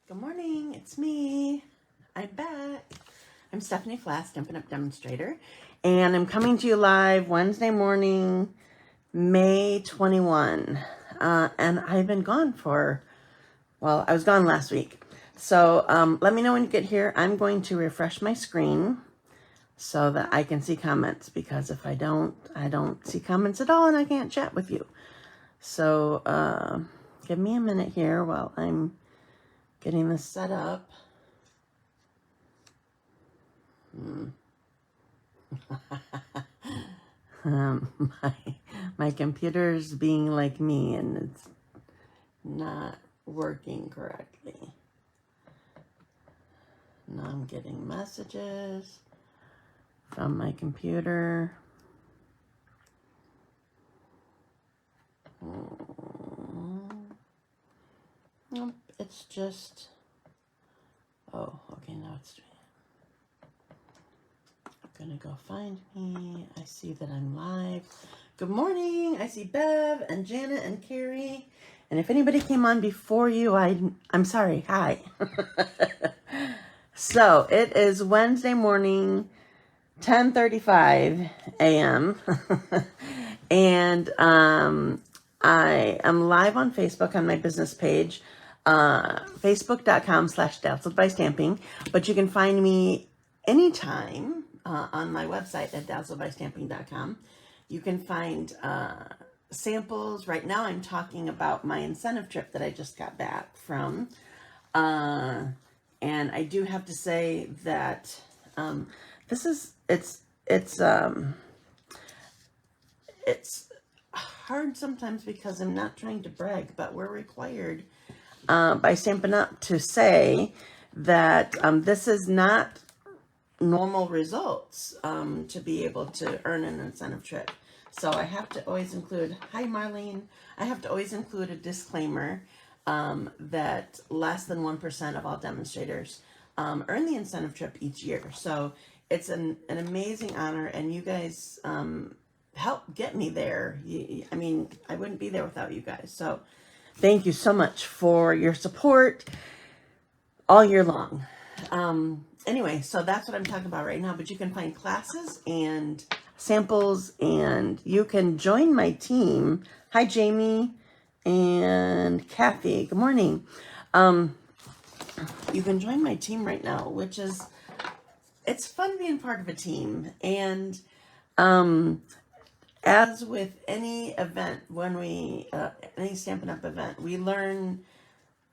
Good morning, it's me. I'm back. I'm Stephanie Flath, Stampin Up demonstrator, and I'm coming to you live Wednesday morning, May 21. And I've been gone I was gone last week. So let me know when you get here. I'm going to refresh my screen so that I can see comments, because if I don't see comments at all and I can't chat with you. So give me a minute here while I'm getting this set up. My computer's being like me and it's not working correctly. Now I'm getting messages from my computer. Nope, it's just, oh, okay, now it's doing it. I'm gonna go find me. I see that I'm live. Good morning. I see Bev and Janet and Carrie. And if anybody came on before you, I'm sorry. Hi. So it is Wednesday morning, 10:35 a.m. And I am live on Facebook on my business page, facebook.com/Dazzled by Stamping. But you can find me anytime on my website at dazzledbystamping.com. You can find samples. Right now I'm talking about my incentive trip that I just got back from. And I do have to say that it's hard sometimes because I'm not trying to brag, but we're required by Stampin' Up to say that this is not normal results to be able to earn an incentive trip. So I have to always include, hi Marlene, I have to always include a disclaimer that less than 1% of all demonstrators earn the incentive trip each year. So it's an amazing honor, and you guys help get me there. I mean, I wouldn't be there without you guys. So thank you so much for your support all year long. Anyway, so that's what I'm talking about right now, but you can find classes and samples, and you can join my team. Hi, Jamie and Kathy. Good morning. You can join my team right now, which is, it's fun being part of a team. And as with any event, when we, any Stampin' Up event, we learn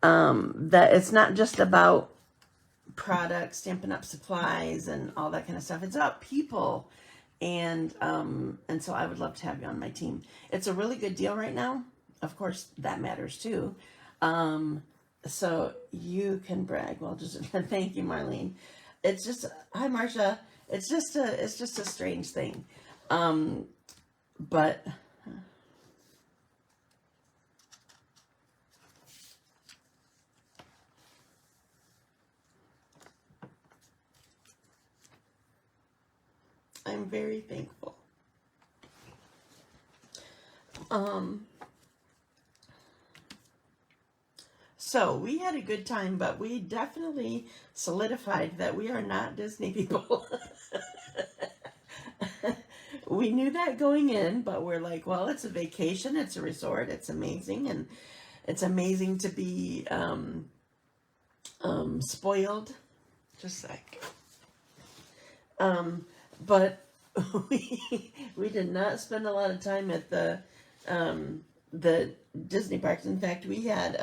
that it's not just about products, Stampin' Up supplies, and all that kind of stuff. It's about people, and so I would love to have you on my team. It's a really good deal right now. Of course, that matters too. So you can brag. Well, just thank you, Marlene. It's just, hi, Marcia. It's just a strange thing, but. I'm very thankful. So we had a good time, but we definitely solidified that we are not Disney people. We knew that going in, but we're like, well, it's a vacation, it's a resort, it's amazing, and it's amazing to be spoiled. Just like. But we did not spend a lot of time at the Disney parks. In fact, we had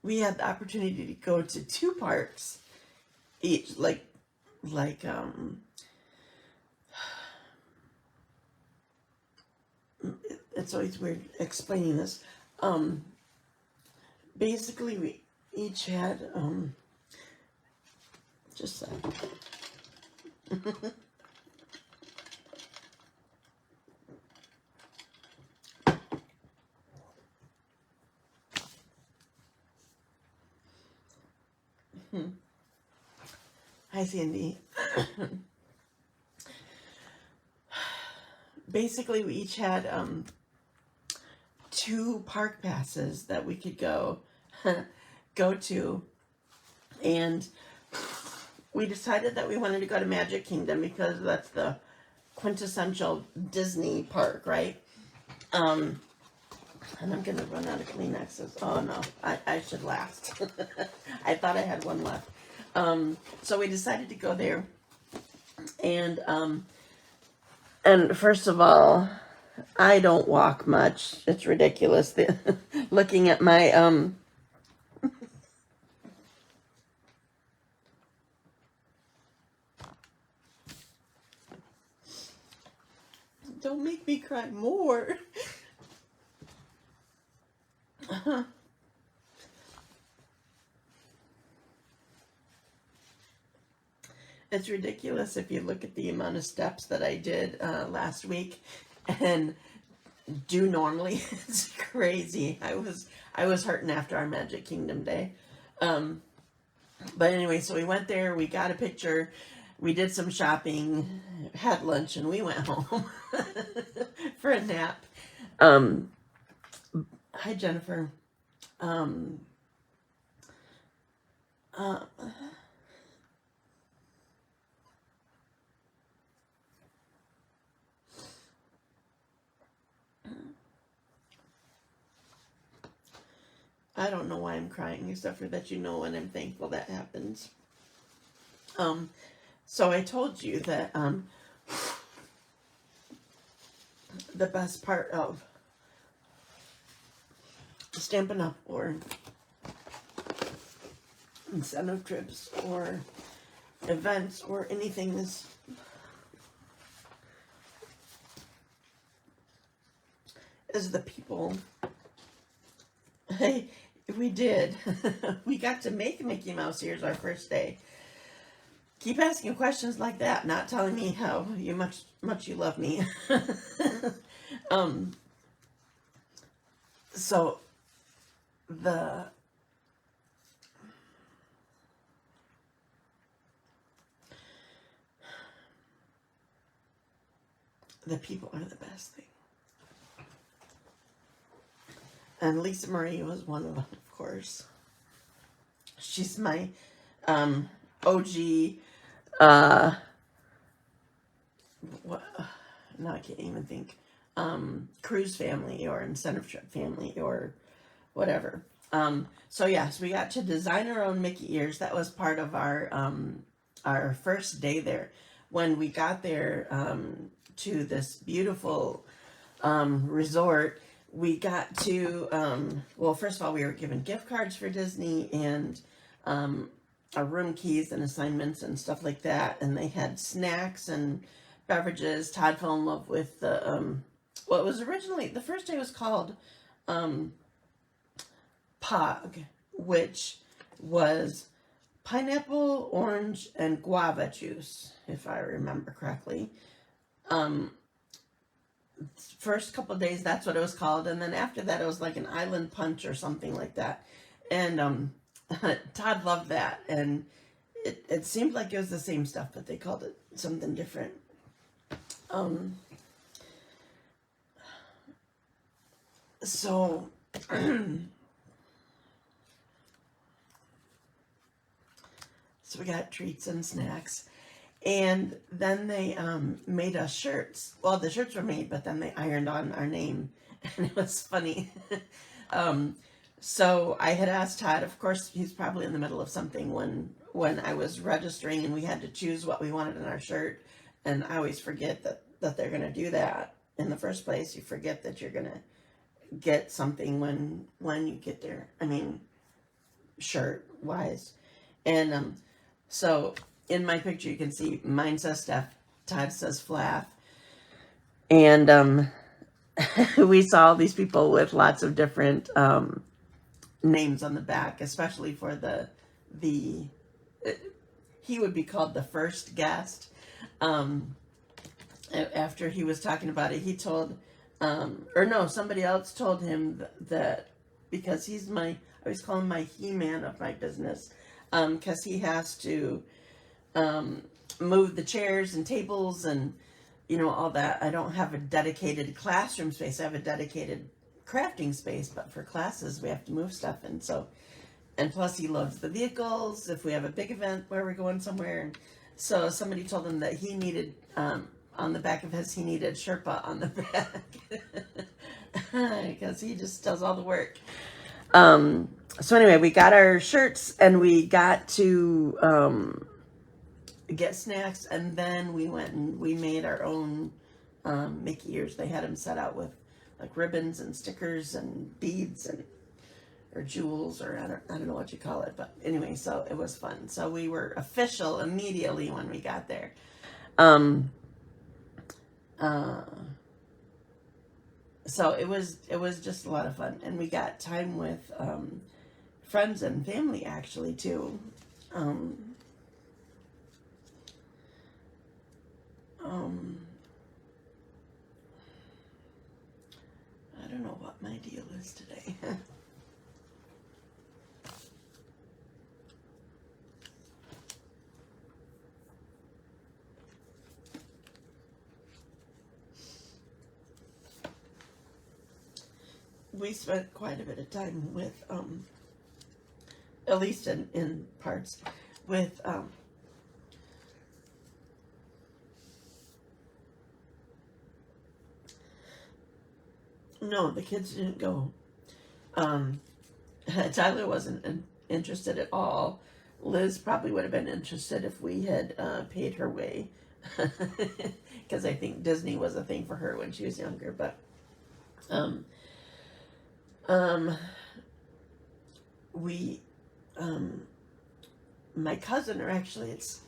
the opportunity to go to 2 parks each. It's always weird explaining this. Basically, we each had just a sec. Hi, Sandy. Basically, we each had 2 park passes that we could go to, and we decided that we wanted to go to Magic Kingdom because that's the quintessential Disney park, right? And I'm gonna run out of Kleenexes. Oh no, I should last. I thought I had one left. So we decided to go there, and first of all, I don't walk much. It's ridiculous. Looking at my don't make me cry more. It's ridiculous if you look at the amount of steps that I did last week and do normally. It's crazy. I was hurting after our Magic Kingdom day. But anyway, so we went there, we got a picture, we did some shopping, had lunch, and we went home for a nap. Hi, Jennifer. I don't know why I'm crying, except for that and I'm thankful that happens. So I told you that the best part of Stampin' Up or incentive trips or events or anything is the people. Hey, we did. We got to make Mickey Mouse ears our first day. Keep asking questions like that, not telling me how much you love me. So the people are the best thing. And Lisa Marie was one of them, of course. She's my OG, what, now I can't even think, cruise family or incentive trip family or whatever. So yes, we got to design our own Mickey ears. That was part of our first day there. When we got there to this beautiful resort, we got to, well, first of all, we were given gift cards for Disney and our room keys and assignments and stuff like that. And they had snacks and beverages. Todd fell in love with the, well, it was originally, the first day was called Pog, which was pineapple, orange, and guava juice, if I remember correctly. First couple of days, that's what it was called, and then after that, it was like an island punch or something like that. And Todd loved that, and it seemed like it was the same stuff, but they called it something different. So so we got treats and snacks. And then they made us shirts. Well, the shirts were made, but then they ironed on our name. And it was funny. So I had asked Todd, of course, he's probably in the middle of something when I was registering and we had to choose what we wanted in our shirt. And I always forget that they're going to do that in the first place. You forget that you're going to get something when you get there. I mean, shirt-wise. And so in my picture, you can see mine says Steph, Todd says Flath. And we saw all these people with lots of different names on the back, especially for he would be called the first guest. After he was talking about it, he told, or no, somebody else told him that because I always call him my He-Man of my business, because he has to move the chairs and tables and all that. I don't have a dedicated classroom space. I have a dedicated crafting space, but for classes, we have to move stuff. And so, and plus he loves the vehicles if we have a big event where we're going somewhere. And so somebody told him that he needed, on the back of his, he needed Sherpa on the back because he just does all the work. So anyway, we got our shirts and we got to get snacks, and then we went and we made our own Mickey ears. They had them set out with like ribbons and stickers and beads and or jewels, or I don't know what you call it, but anyway, so it was fun. So we were official immediately when we got there. So it was just a lot of fun, and we got time with friends and family actually too. I don't know what my deal is today. We spent quite a bit of time with, at least in parts, with, no, the kids didn't go. Tyler wasn't interested at all. Liz probably would have been interested if we had paid her way, because I think Disney was a thing for her when she was younger, but, we, my cousin, or actually it's,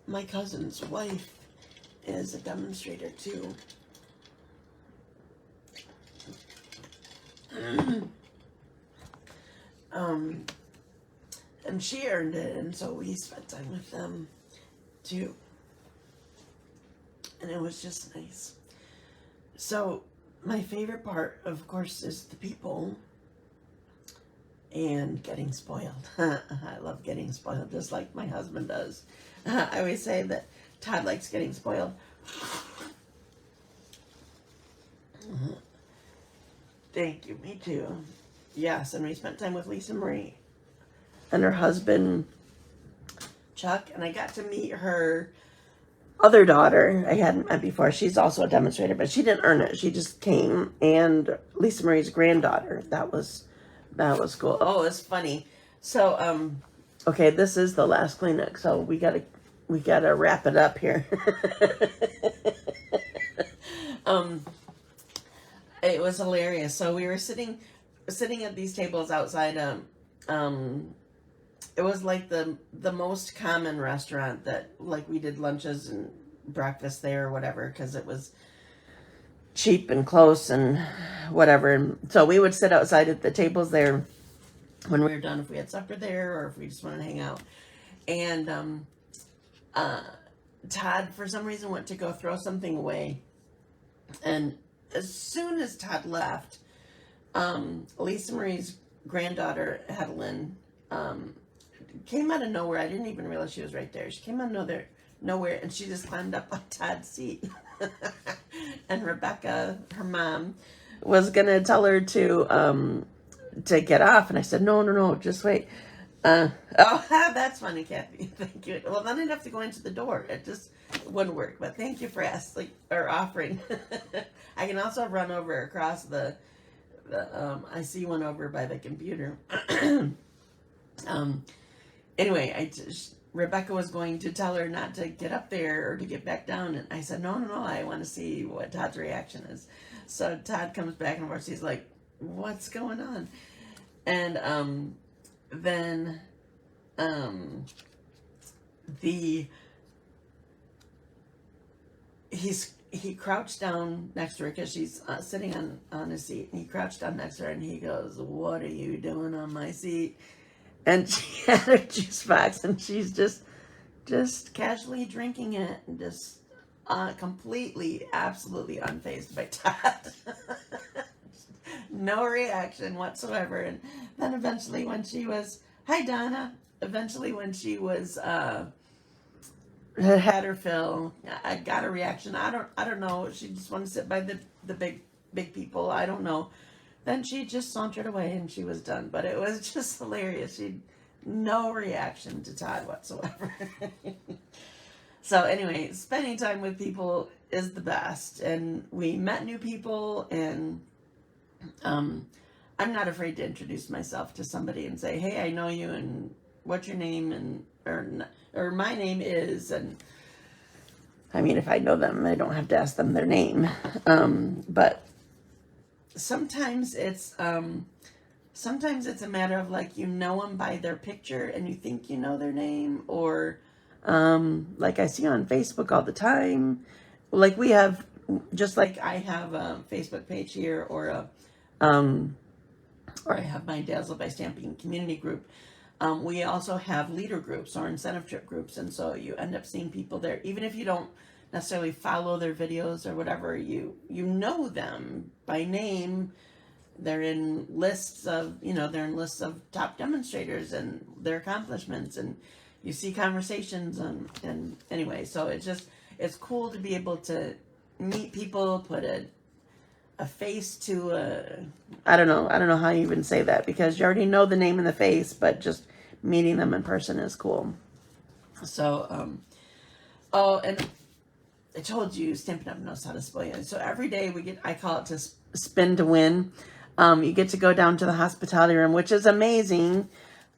my cousin's wife is a demonstrator too. And she earned it, and so we spent time with them too. And it was just nice. So my favorite part, of course, is the people and getting spoiled. I love getting spoiled, just like my husband does. I always say that Todd likes getting spoiled. Thank you, me too. Yes, and we spent time with Lisa Marie and her husband, Chuck, and I got to meet her other daughter I hadn't met before. She's also a demonstrator, but she didn't earn it. She just came, and Lisa Marie's granddaughter. That was cool. Oh, it's funny. So, okay, this is the last Kleenex, so we gotta wrap it up here. It was hilarious. So we were sitting at these tables outside. It was like the most common restaurant that, like, we did lunches and breakfast there or whatever, because it was cheap and close and whatever. And so we would sit outside at the tables there when we were done, if we had supper there or if we just wanted to hang out. And Todd, for some reason, went to go throw something away. And as soon as Todd left, Lisa Marie's granddaughter, Adeline, came out of nowhere. I didn't even realize she was right there. She came out of nowhere, and she just climbed up on Todd's seat. And Rebecca, her mom, was gonna tell her to get off, and I said, no, just wait. Oh, that's funny, Kathy. Thank you. Well, then I'd have to go into the door. It just wouldn't work. But thank you for asking or offering. I can also run over across the I see one over by the computer. Anyway, Rebecca was going to tell her not to get up there or to get back down, and I said, no, I want to see what Todd's reaction is. So Todd comes back, and of course he's like, what's going on? And then he crouched down next to her because she's sitting on his seat, and he crouched down next to her, and he goes, what are you doing on my seat? And she had her juice box, and she's just casually drinking it, and just completely, absolutely unfazed by Todd. No reaction whatsoever. And then eventually when she was, hi Donna, eventually when she was had her fill. I got a reaction. I don't know. She just wanted to sit by the big people. I don't know. Then she just sauntered away and she was done. But it was just hilarious. She no reaction to Todd whatsoever. So anyway, spending time with people is the best. And we met new people, and I'm not afraid to introduce myself to somebody and say, "Hey, I know you, and what's your name?" and or my name is, and I mean, if I know them, I don't have to ask them their name. But sometimes it's a matter of like, you know them by their picture and you think you know their name, or like I see on Facebook all the time. Like we have, just like I have a Facebook page here, or I have my Dazzled by Stamping community group. We also have leader groups or incentive trip groups, and so you end up seeing people there, even if you don't necessarily follow their videos or whatever. You know them by name. They're in lists of top demonstrators and their accomplishments, and you see conversations, and anyway, so it's cool to be able to meet people, put a face to I don't know how you even say that, because you already know the name and the face, but just meeting them in person is cool. So oh, and I told you Stampin' Up knows how to spoil you. So every day I call it to spin to win. You get to go down to the hospitality room, which is amazing.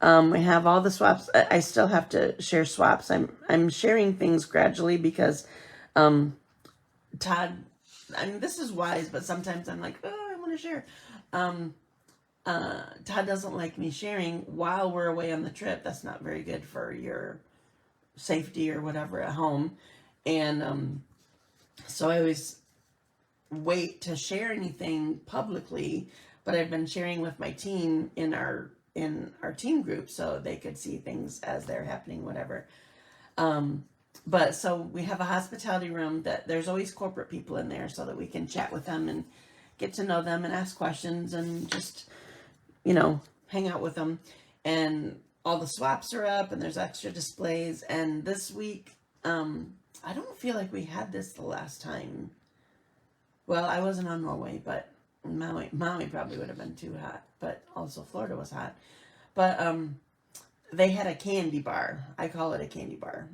We have all the swaps. I still have to share swaps. I'm sharing things gradually because Todd, I mean, this is wise, but sometimes I'm like, oh, I want to share. Todd doesn't like me sharing while we're away on the trip. That's not very good for your safety or whatever at home. And so I always wait to share anything publicly, but I've been sharing with my team in our team group so they could see things as they're happening, whatever. But so we have a hospitality room that there's always corporate people in there so that we can chat with them and get to know them and ask questions and just, hang out with them. And all the swaps are up and there's extra displays. And this week, I don't feel like we had this the last time. Well, I wasn't on Norway, but Maui probably would have been too hot, but also Florida was hot. But they had a candy bar. I call it a candy bar.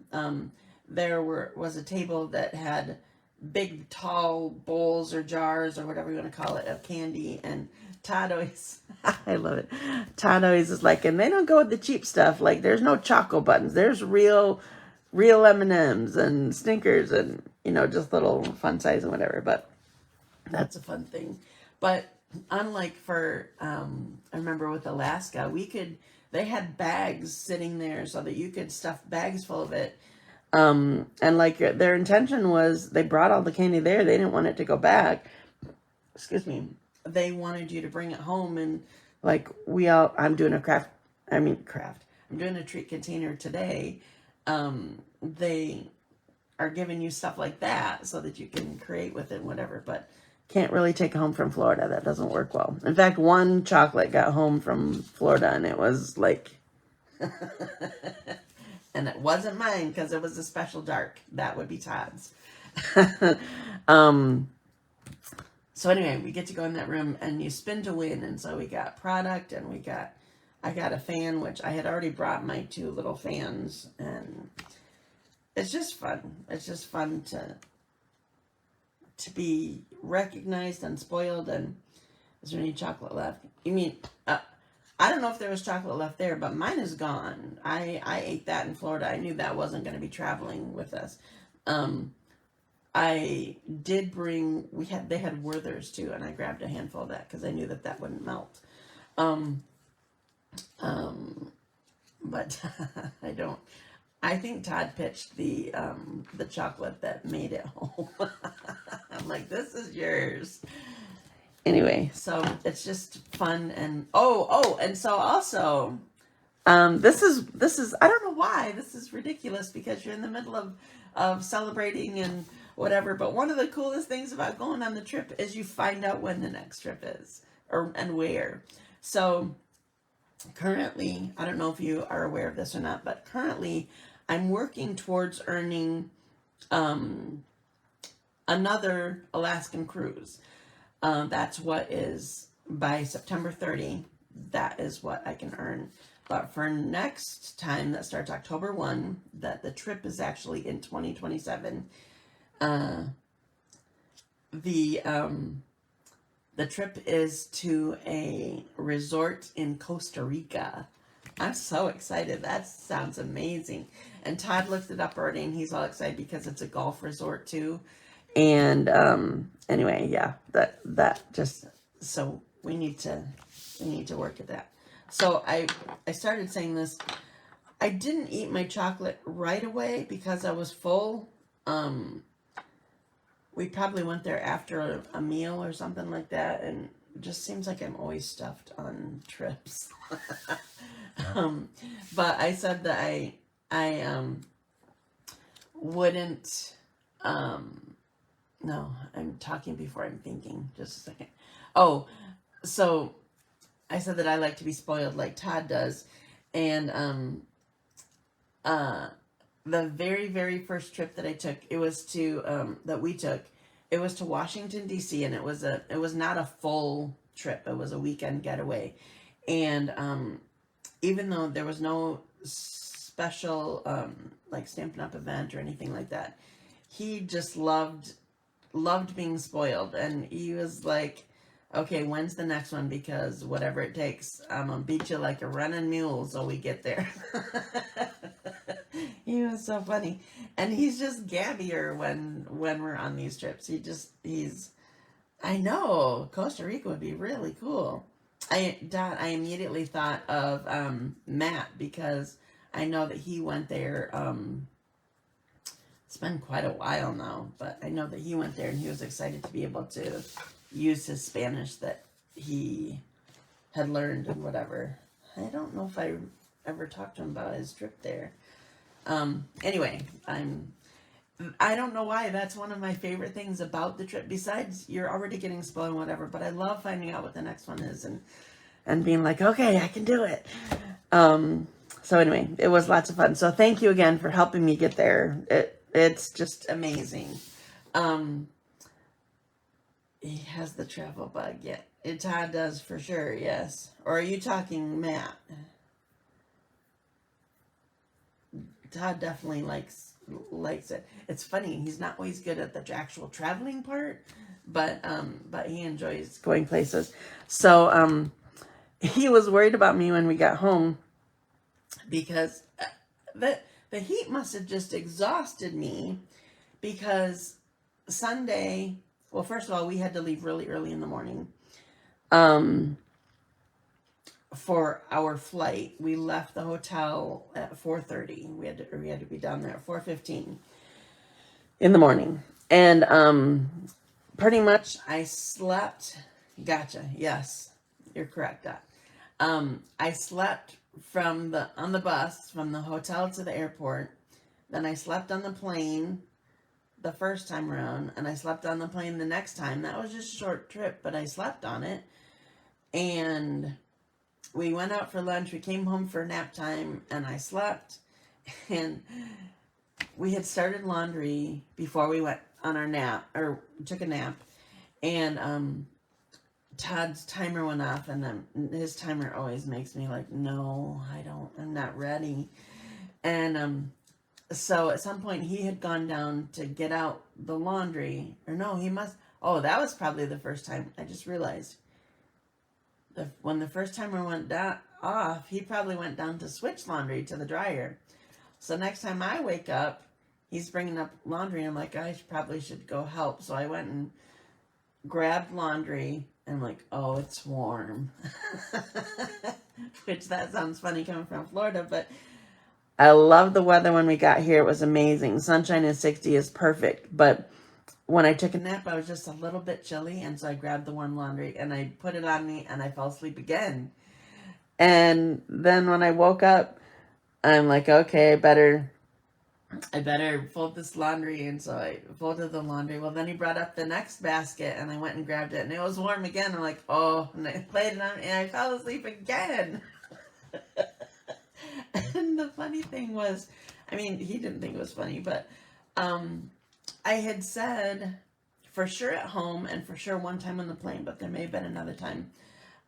There was a table that had big, tall bowls or jars or whatever you want to call it of candy, and Todd always, I love it. Todd always is like, and they don't go with the cheap stuff. Like, there's no choco buttons. There's real M&Ms and Snickers and, just little fun size and whatever. But that's a fun thing. But unlike for, I remember with Alaska, they had bags sitting there so that you could stuff bags full of it. And like their intention was, they brought all the candy there. They didn't want it to go back. Excuse me. They wanted you to bring it home, and like I'm doing I'm doing a treat container today. They are giving you stuff like that so that you can create with it and whatever, but can't really take home from Florida. That doesn't work well. In fact, one chocolate got home from Florida and it was like, and it wasn't mine because it was a special dark. That would be Todd's. So anyway, we get to go in that room and you spin to win. And so we got product, and I got a fan, which I had already brought my 2 little fans, and it's just fun. It's just fun to be recognized and spoiled. And is there any chocolate left? You mean, I don't know if there was chocolate left there, but mine is gone. I ate that in Florida. I knew that wasn't going to be traveling with us. I did bring, they had Werther's too, and I grabbed a handful of that because I knew that wouldn't melt. But I think Todd pitched the chocolate that made it home. I'm like, this is yours. Anyway, so it's just fun. And and so also, this is I don't know why this is ridiculous, because you're in the middle of celebrating and whatever, but one of the coolest things about going on the trip is you find out when the next trip is and where. So currently, I don't know if you are aware of this or not, but currently I'm working towards earning another Alaskan cruise. That's what is by September 30. That is what I can earn. But for next time, that starts October 1, that the trip is actually in 2027. The trip is to a resort in Costa Rica. I'm so excited. That sounds amazing. And Todd looked it up already, and he's all excited because it's a golf resort too. And anyway, yeah, that just, so we need to work at that. So I started saying this. I didn't eat my chocolate right away because I was full. We probably went there after a meal or something like that, and it just seems like I'm always stuffed on trips. But I said that I wouldn't, no, I'm talking before I'm thinking, just a second. Oh, so I said that I like to be spoiled like Todd does, and the very, very first trip that I took, it was to, it was to Washington, D.C., and it was not a full trip. It was a weekend getaway. And even though there was no special, like Stampin' Up event or anything like that, he just loved being spoiled. And he was like, okay, when's the next one? Because whatever it takes, I'm going to beat you like a running mule so we get there. He was so funny. And he's just gabbier when we're on these trips. I know, Costa Rica would be really cool. I immediately thought of Matt, because I know that he went there. It's been quite a while now, but I know that he went there and he was excited to be able to use his Spanish that he had learned and whatever. I don't know if I ever talked to him about his trip there. Anyway, I don't know why that's one of my favorite things about the trip, besides you're already getting spoiled and whatever, but I love finding out what the next one is and being like, okay, I can do it. So anyway, it was lots of fun. So thank you again for helping me get there. It's just amazing. He has the travel bug, yeah. Todd does for sure, yes. Or are you talking Matt? Todd definitely likes it. It's funny, he's not always good at the actual traveling part, but he enjoys going places. So he was worried about me when we got home, because the heat must have just exhausted me, because Sunday, well, first of all, we had to leave really early in the morning. For our flight, we left the hotel at 4:30. We had to be down there at 4:15 in the morning, and pretty much I slept. Gotcha. Yes, you're correct, Dot. I slept on the bus from the hotel to the airport. Then I slept on the plane the first time around, and I slept on the plane the next time. That was just a short trip, but I slept on it, and we went out for lunch. We came home for nap time, and I slept. And we had started laundry before we went on our nap, or took a nap. And Todd's timer went off, and then his timer always makes me like, no, I'm not ready. And so at some point he had gone down to get out the laundry. Or no, that was probably the first time. I just realized. When the first timer went off, he probably went down to switch laundry to the dryer. So next time I wake up, he's bringing up laundry, and I'm like, I probably should go help. So I went and grabbed laundry, and I'm like, oh, it's warm. Which, that sounds funny coming from Florida, but I love the weather when we got here. It was amazing. Sunshine and 60 is perfect, but when I took a nap, I was just a little bit chilly, and so I grabbed the warm laundry, and I put it on me, and I fell asleep again. And then when I woke up, I'm like, okay, I better fold this laundry, and so I folded the laundry. Well, then he brought up the next basket, and I went and grabbed it, and it was warm again. I'm like, oh, and I played it on, and I fell asleep again. And the funny thing was, I mean, he didn't think it was funny, but I had said for sure at home and for sure one time on the plane, but there may have been another time.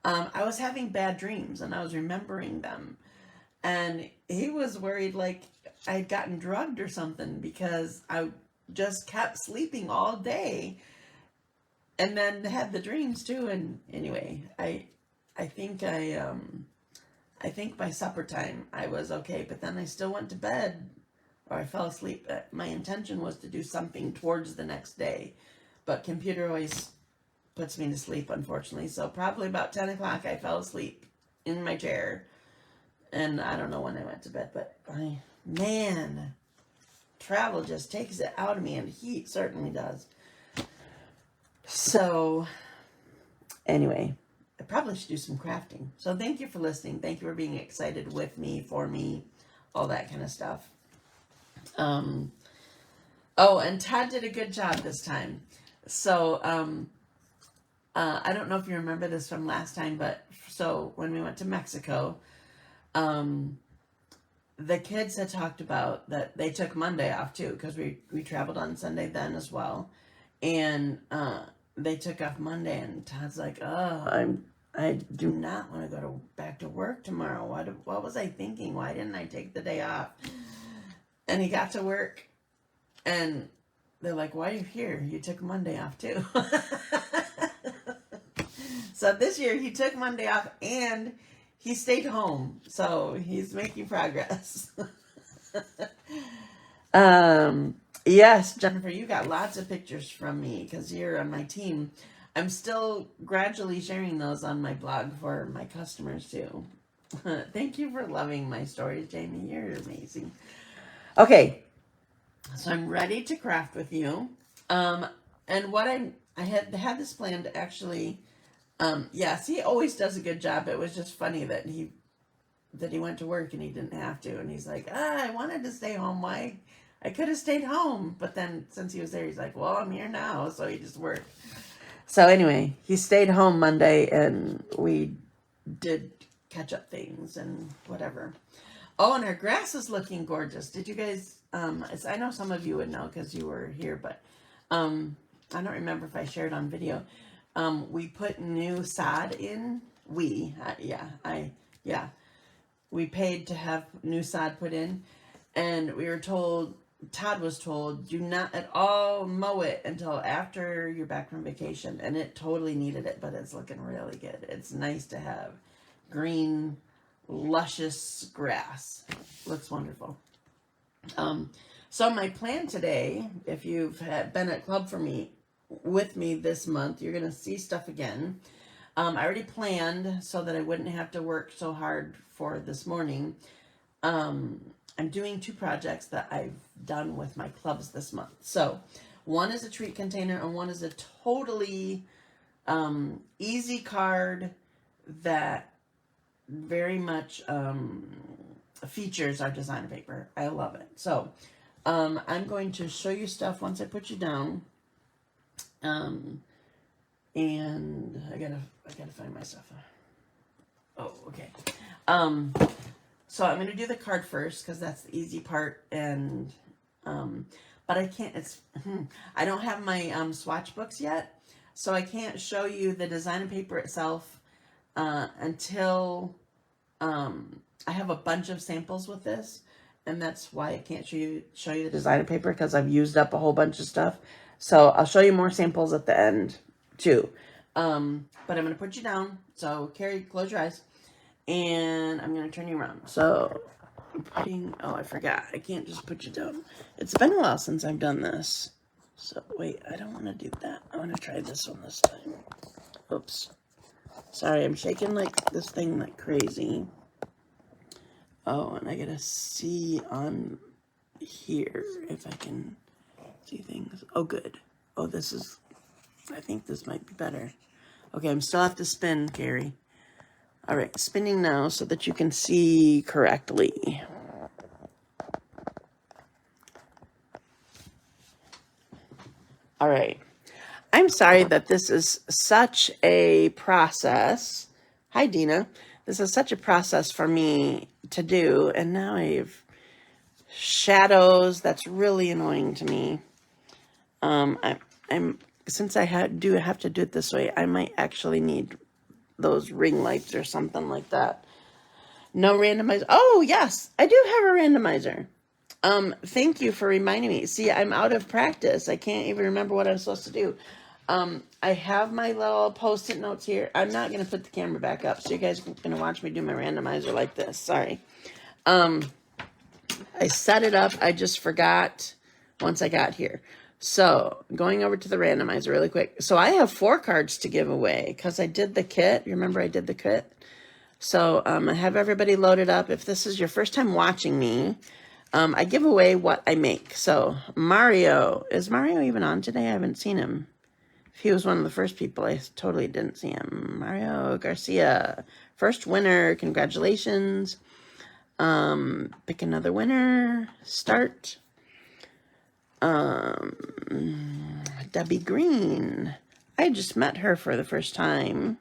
I was having bad dreams and I was remembering them. And he was worried like I'd gotten drugged or something because I just kept sleeping all day and then had the dreams too. And anyway, I think I think by supper time I was okay, but then I still went to bed or I fell asleep. My intention was to do something towards the next day, but computer always puts me to sleep, unfortunately. So probably about 10 o'clock I fell asleep in my chair, and I don't know when I went to bed, but man, travel just takes it out of me, and heat certainly does. So anyway, I probably should do some crafting. So thank you for listening. Thank you for being excited with me, for me, all that kind of stuff. Oh, and Todd did a good job this time. So I don't know if you remember this from last time, but so when we went to Mexico, the kids had talked about that they took Monday off too, because we traveled on Sunday then as well. And they took off Monday, and Todd's like, oh, I do not want to go back to work tomorrow. What was I thinking? Why didn't I take the day off? And he got to work, and they're like, why are you here? You took Monday off too. So this year he took Monday off and he stayed home. So he's making progress. Yes, Jennifer, you got lots of pictures from me because you're on my team. I'm still gradually sharing those on my blog for my customers too. Thank you for loving my stories, Jamie. You're amazing. Okay, so I'm ready to craft with you. And what I had this planned actually. Yes, he always does a good job. It was just funny that he went to work and he didn't have to, and he's like, I wanted to stay home. Why? I could have stayed home, but then since he was there, he's like, well, I'm here now, so he just worked. So anyway, he stayed home Monday, and we did catch up things and whatever. Oh, and our grass is looking gorgeous. Did you guys? I know some of you would know because you were here, but I don't remember if I shared on video. We put new sod in. We paid to have new sod put in, and we were told, Todd was told, do not at all mow it until after you're back from vacation, and it totally needed it, but it's looking really good. It's nice to have green, luscious grass. Looks wonderful. So my plan today, if you've been at club with me this month, you're going to see stuff again. I already planned so that I wouldn't have to work so hard for this morning. I'm doing 2 projects that I've done with my clubs this month. So one is a treat container and one is a totally easy card that very much features our designer paper. I love it. So I'm going to show you stuff once I put you down. And I gotta find my stuff. Oh, okay. So I'm gonna do the card first because that's the easy part, and but I can't. I don't have my swatch books yet, so I can't show you the designer paper itself until I have a bunch of samples with this, and that's why I can't show you the designer paper because I've used up a whole bunch of stuff. So I'll show you more samples at the end too. But I'm going to put you down. So Carrie, close your eyes. And I'm going to turn you around. So oh, I forgot. I can't just put you down. It's been a while since I've done this. So wait, I don't want to do that. I want to try this one this time. Oops. Sorry, I'm shaking like this thing like crazy. Oh, and I got to see on here if I can see things. Oh, good. Oh, I think this might be better. Okay, I'm still have to spin, Gary. All right, spinning now so that you can see correctly. All right. I'm sorry that this is such a process. Hi, Dina. This is such a process for me to do, and now I've shadows. That's really annoying to me. I'm since I do have to do it this way, I might actually need those ring lights or something like that. No randomizer. Oh, yes, I do have a randomizer. Thank you for reminding me. See, I'm out of practice. I can't even remember what I'm supposed to do. I have my little post-it notes here. I'm not going to put the camera back up, so you guys are going to watch me do my randomizer like this. Sorry. I set it up. I just forgot once I got here. So, going over to the randomizer really quick. So, I have 4 cards to give away because I did the kit. Remember I did the kit? So, I have everybody loaded up. If this is your first time watching me, I give away what I make. So, Mario. Is Mario even on today? I haven't seen him. If he was one of the first people, I totally didn't see him. Mario Garcia. First winner. Congratulations. Pick another winner. Start. Debbie Green. I just met her for the first time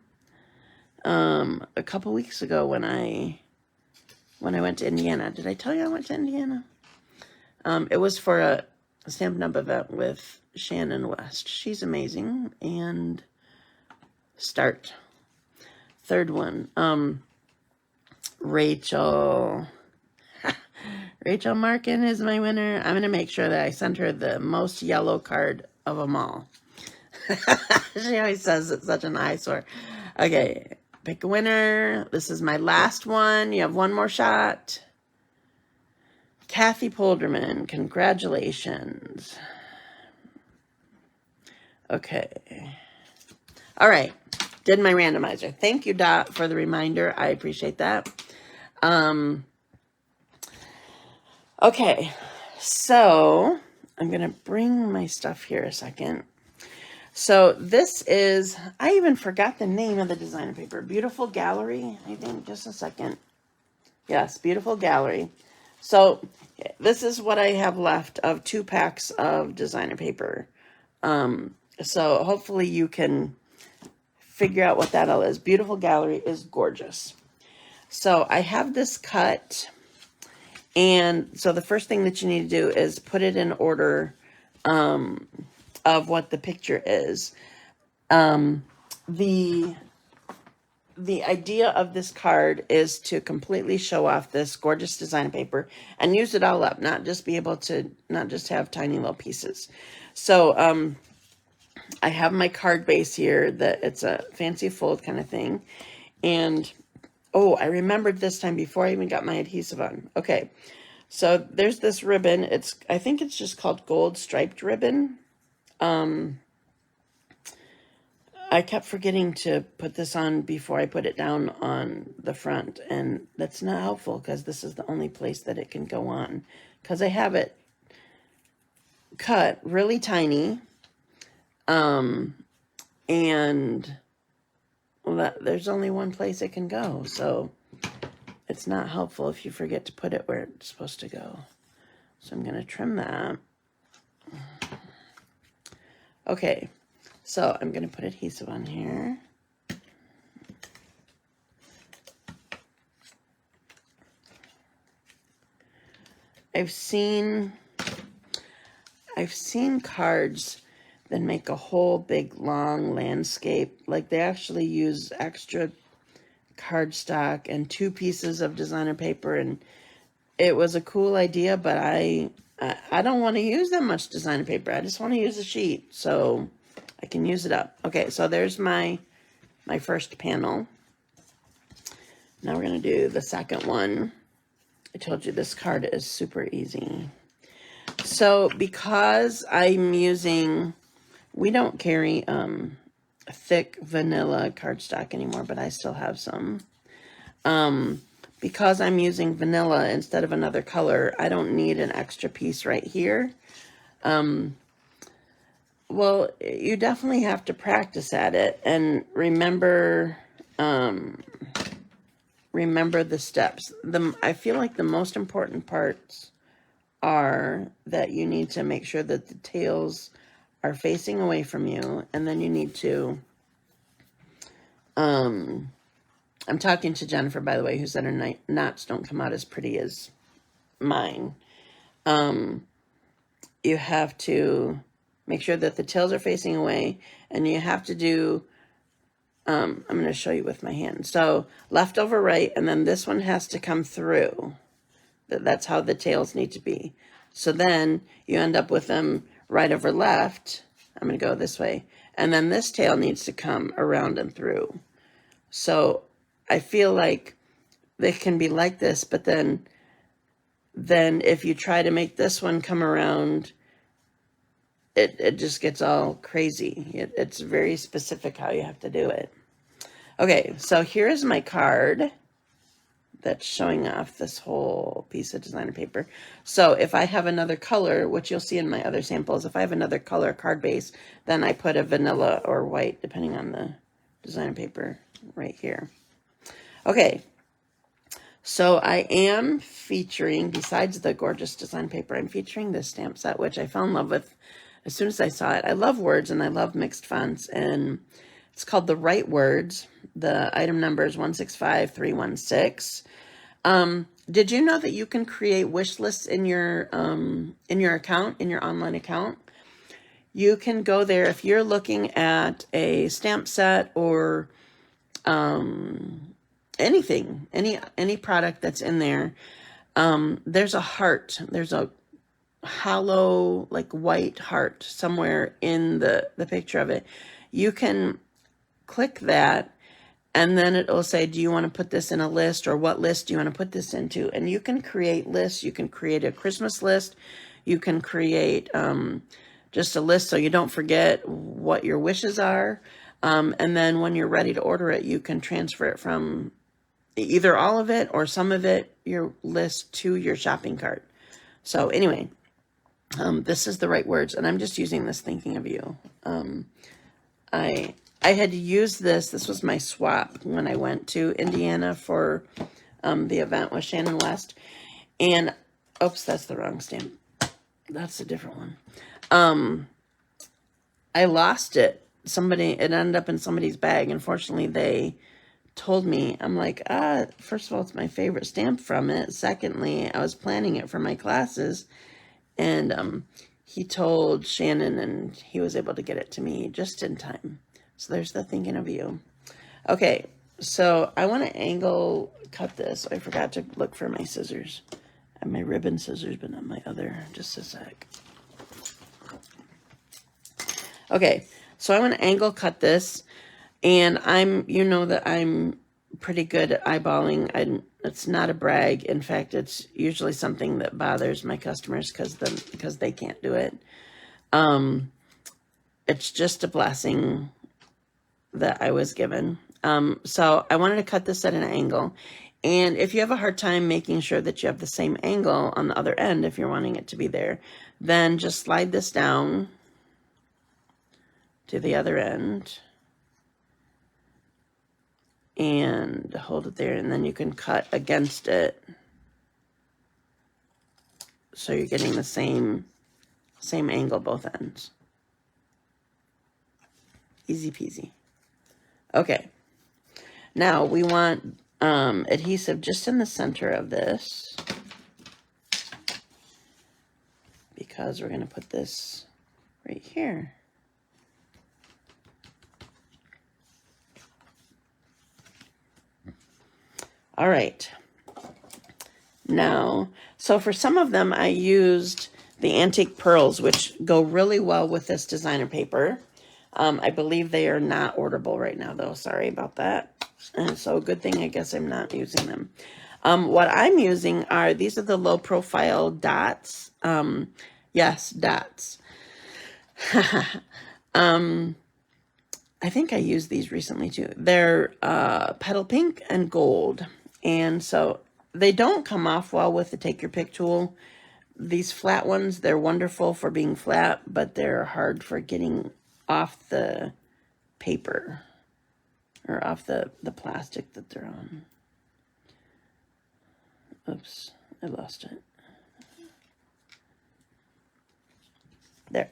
a couple weeks ago when I went to Indiana. Did I tell you I went to Indiana? It was for a Stampin' Up event with Shannon West. She's amazing. And start. Third one. Rachel. Rachel Markin is my winner. I'm going to make sure that I send her the most yellow card of them all. She always says it's such an eyesore. Okay, pick a winner. This is my last one. You have one more shot. Kathy Polderman, congratulations. Okay. All right, did my randomizer. Thank you, Dot, for the reminder. I appreciate that. Okay, so I'm going to bring my stuff here a second. So this is, I even forgot the name of the designer paper. Beautiful Gallery, I think, just a second. Yes, Beautiful Gallery. So this is what I have left of 2 packs of designer paper. So hopefully you can figure out what that all is. Beautiful Gallery is gorgeous. So I have this cut. And so the first thing that you need to do is put it in order of what the picture is. The idea of this card is to completely show off this gorgeous design paper and use it all up, not just have tiny little pieces. So I have my card base here that it's a fancy fold kind of thing. And oh, I remembered this time before I even got my adhesive on. Okay, so there's this ribbon. I think it's just called gold striped ribbon. I kept forgetting to put this on before I put it down on the front, and that's not helpful because this is the only place that it can go on, because I have it cut really tiny, and well, there's only one place it can go, so it's not helpful if you forget to put it where it's supposed to go. So I'm going to trim that. Okay, so I'm going to put adhesive on here. I've seen cards that make a whole big long landscape. Like they actually use extra cardstock and 2 pieces of designer paper, and it was a cool idea, but I don't want to use that much designer paper. I just want to use a sheet so I can use it up. Okay, so there's my first panel. Now we're going to do the second one. I told you this card is super easy. So because I'm using, we don't carry thick vanilla cardstock anymore, but I still have some. Because I'm using vanilla instead of another color, I don't need an extra piece right here. Well, you definitely have to practice at it and remember the steps. I feel like the most important parts are that you need to make sure that the tails are facing away from you, and then you need to, I'm talking to Jennifer, by the way, who said her knots don't come out as pretty as mine. you have to make sure that the tails are facing away, and you have to do, I'm going to show you with my hand. So left over right, and then this one has to come through. That's how the tails need to be. So then you end up with them right over left. I'm going to go this way. And then this tail needs to come around and through. So I feel like they can be like this, but then if you try to make this one come around, it just gets all crazy. It's very specific how you have to do it. Okay, so here's my card that's showing off this whole piece of designer paper. So if I have another color, which you'll see in my other samples, if I have another color card base, then I put a vanilla or white, depending on the designer paper right here. Okay, so I am featuring, besides the gorgeous design paper, I'm featuring this stamp set, which I fell in love with as soon as I saw it. I love words and I love mixed fonts, and it's called The Right Words. The item number is 165316. Did you know that you can create wish lists in your account, in your online account? You can go there if you're looking at a stamp set or anything, any product that's in there. There's a heart. There's a hollow, like white heart somewhere in the picture of it. You can click that, and then it will say, do you want to put this in a list, or what list do you want to put this into? And you can create lists. You can create a Christmas list. You can create just a list so you don't forget what your wishes are. And then when you're ready to order it, you can transfer it from either all of it or some of it, your list, to your shopping cart. So anyway, this is The Right Words, and I'm just using this thinking of you. I had used this. This was my swap when I went to Indiana for the event with Shannon West. And, oops, that's the wrong stamp. That's a different one. I lost it. It ended up in somebody's bag. Unfortunately, they told me. I'm like, first of all, it's my favorite stamp from it. Secondly, I was planning it for my classes. And he told Shannon, and he was able to get it to me just in time. So there's the thinking of you. Okay, so I want to angle cut this. I forgot to look for my scissors. I have my ribbon scissors, but not my other. Just a sec. Okay, so I want to angle cut this. And you know that I'm pretty good at eyeballing. It's not a brag. In fact, it's usually something that bothers my customers because they can't do it. It's just a blessing that I was given. So I wanted to cut this at an angle. And if you have a hard time making sure that you have the same angle on the other end, if you're wanting it to be there, then just slide this down to the other end and hold it there, and then you can cut against it so you're getting the same angle both ends. Easy peasy. Okay, now we want adhesive just in the center of this, because we're going to put this right here. All right. Now, so for some of them, I used the antique pearls, which go really well with this designer paper. I believe they are not orderable right now, though. Sorry about that. And so good thing, I guess, I'm not using them. What I'm using are, these are the low profile dots. Yes, dots. I think I used these recently too. They're petal pink and gold. And so they don't come off well with the take your pick tool. These flat ones, they're wonderful for being flat, but they're hard for getting off the paper or off the plastic that they're on. Oops, I lost it. There.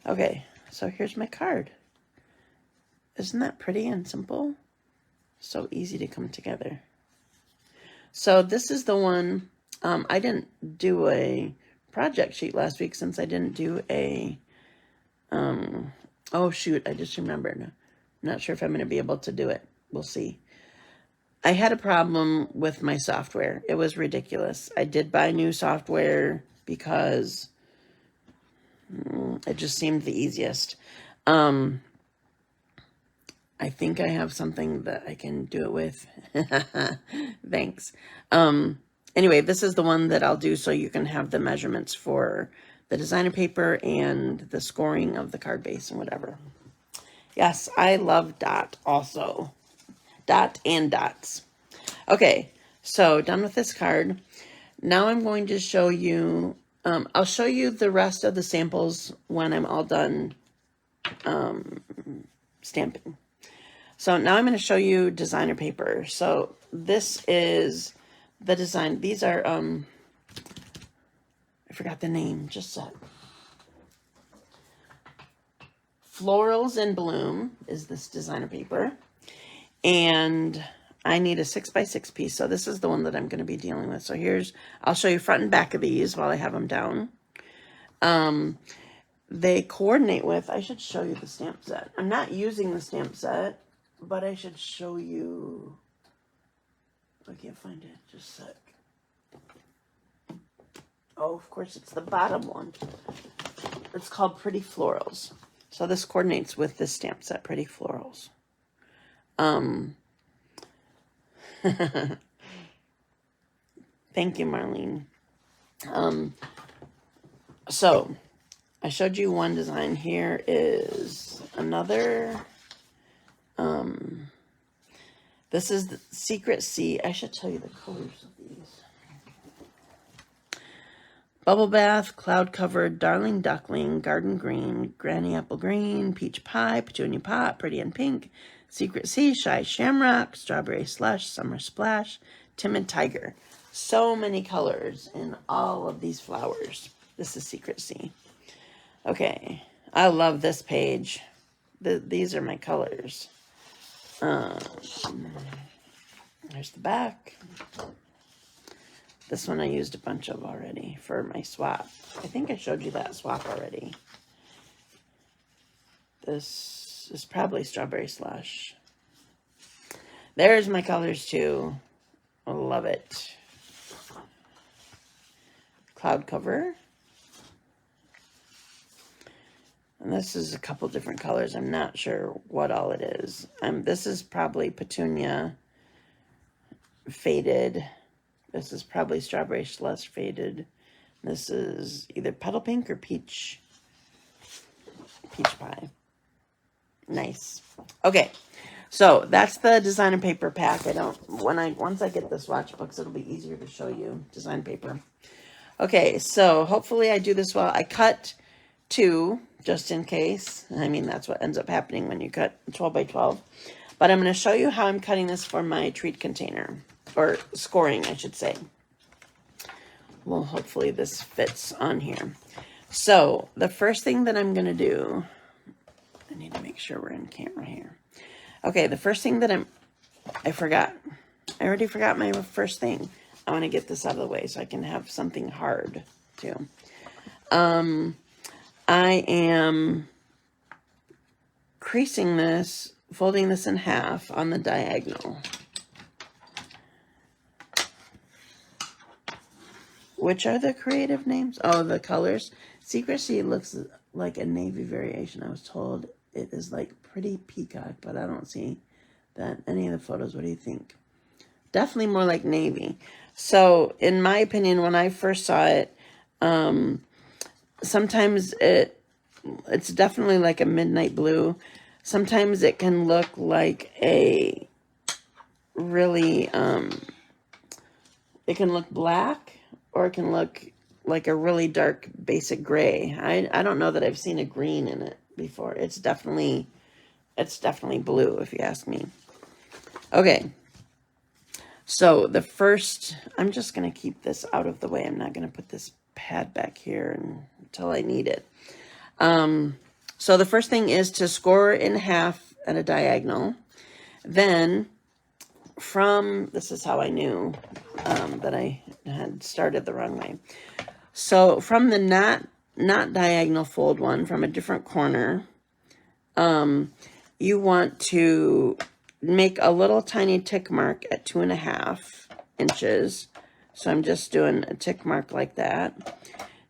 Okay, so here's my card. Isn't that pretty and simple? So easy to come together. So this is the one I didn't do a project sheet last week since I didn't do a, oh shoot, I just remembered. I'm not sure if I'm going to be able to do it. We'll see. I had a problem with my software. It was ridiculous. I did buy new software because it just seemed the easiest. I think I have something that I can do it with. Thanks. Anyway, this is the one that I'll do so you can have the measurements for the designer paper and the scoring of the card base and whatever. Yes, I love dot also. Dot and dots. Okay, so done with this card. Now I'm going to show you, I'll show you the rest of the samples when I'm all done stamping. So now I'm going to show you designer paper. So this is the design. These are, I forgot the name, just a sec. Florals in Bloom is this designer paper. And I need a 6x6 piece. So this is the one that I'm going to be dealing with. So here's, I'll show you front and back of these while I have them down. They coordinate with, I should show you the stamp set. I'm not using the stamp set, but I should show you, I can't find it, just a sec. Oh, of course, it's the bottom one. It's called Pretty Florals. So this coordinates with this stamp set, Pretty Florals. Thank you, Marlene. So I showed you one design. Here is another. This is the Secret Sea. I should tell you the colors of these. Bubble Bath, Cloud Covered, Darling Duckling, Garden Green, Granny Apple Green, Peach Pie, Petunia Pot, Pretty and Pink, Secret Sea, Shy Shamrock, Strawberry Slush, Summer Splash, Timid Tiger. So many colors in all of these flowers. This is Secret Sea. Okay, I love this page. These are my colors. There's the back. This one I used a bunch of already for my swap. I think I showed you that swap already. This is probably Strawberry Slush. There's my colors too. I love it. Cloud Cover. And this is a couple different colors. I'm not sure what all it is. This is probably Petunia Faded. This is probably Strawberry Slush Faded. This is either Petal Pink or Peach Pie. Nice. Okay, so that's the designer paper pack. Once I get the swatch books, it'll be easier to show you design paper. Okay, so hopefully I do this well. I cut 2 just in case. I mean, that's what ends up happening when you cut 12 by 12. But I'm going to show you how I'm cutting this for my treat container, or scoring, I should say. Well, hopefully this fits on here. So the first thing that I'm going to do, I need to make sure we're in camera here. Okay, the first thing that I forgot. I already forgot my first thing. I want to get this out of the way so I can have something hard too. I am creasing this, folding this in half on the diagonal. Which are the creative names? Oh, the colors. Secret Sea looks like a navy variation. I was told it is like Pretty Peacock, but I don't see that in any of the photos. What do you think? Definitely more like navy. So, in my opinion, when I first saw it, sometimes it's definitely like a midnight blue. Sometimes it can look like a really, it can look black, or it can look like a really dark basic gray. I don't know that I've seen a green in it before. It's definitely blue, if you ask me. Okay. So the first, I'm just going to keep this out of the way. I'm not going to put this pad back here until I need it. So the first thing is to score in half at a diagonal. Then this is how I knew that I had started the wrong way. So from the not diagonal fold one, from a different corner, you want to make a little tiny tick mark at 2.5 inches. So I'm just doing a tick mark like that.